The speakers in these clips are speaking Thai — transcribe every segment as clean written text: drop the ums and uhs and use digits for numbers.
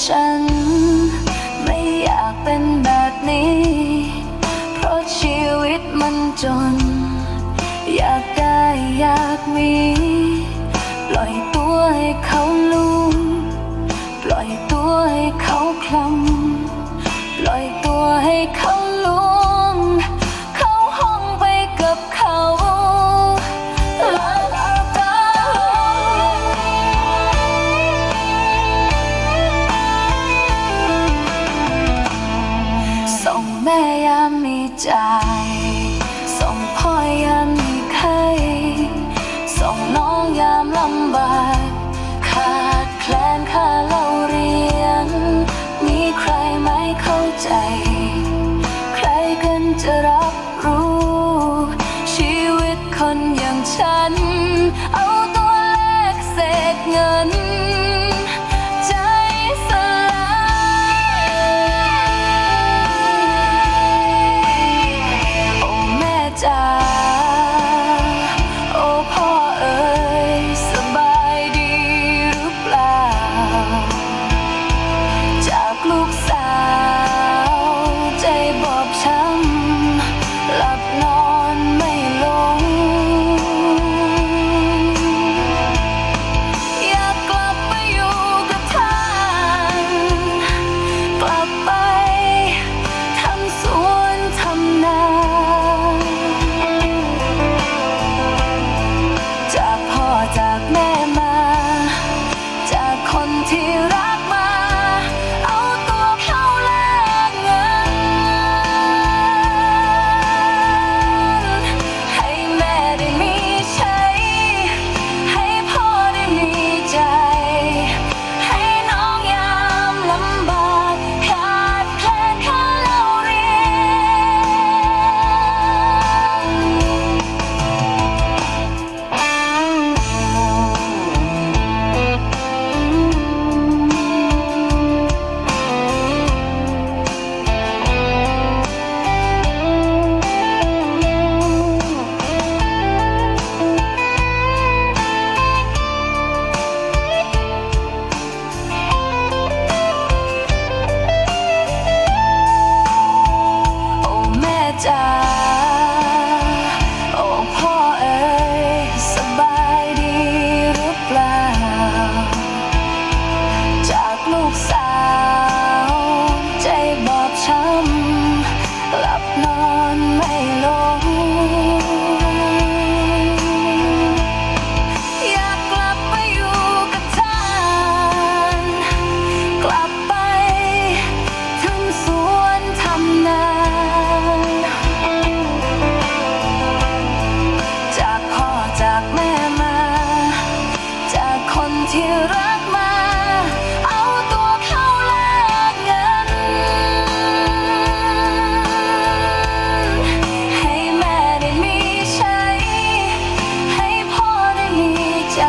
ฉันไม่อยากเป็นแบบนี้เพราะชีวิตมันจนอยากได้อยากมีปล่อยตัวให้เขาลูบปล่อยตัวให้เขาคลำปล่อยตัวให้เขาลวงเข้าห้องไปกับเขาส่งแม่ยามมีใจส่งพ่อยามมีไข้ส่งน้องยามลำบากขาดแคลนค่าเล่าเรียนมีใครไม่เข้าใจใครกันจะรับรู้ชีวิตคนอย่างฉันเอาตัวแลกเศษเงินใจสลายโอ้แม่จ๋าโอ้พ่อเอ๋ยสบายดีหรือเปล่าจากลูกสาวใจบอบช้ำหลับนอนไม่ลงอยากกลับไปอยู่กับท่านกลับไปทำสวนทำนาจากพ่อจากแม่มาจากคนที่รักมาเอาตัวเข้าแลกเงินให้แม่ได้มีใช้ให้พ่อได้มีใจให้น้องยามลำบากขาดแคลนค่าเล่าเรียโอ้แม่จ๋าโอ้พ่อเอ๋ยสบายดีหรือเปล่าจากลูกสาวใจบอบช้ำหลับนอนไม่ลงอยากกลับไปอยู่กับท่านกลับไปทำสวนทำนาจากพ่อจากแม่มาจากคนที่รักมาเอาตัวเข้าแลกเงินให้แม่ได้มีใช้ให้พ่อได้มีใจ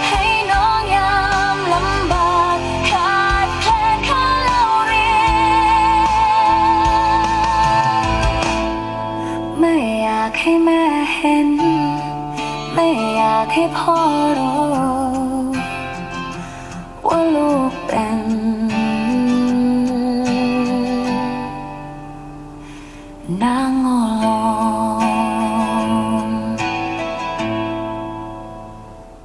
ให้น้องยามลำบากขาดแคลนค่าเล่าเรียนไม่อยากให้แม่เห็นไม่อยากให้พ่อรู้ว่าลูกเป็นนางโง่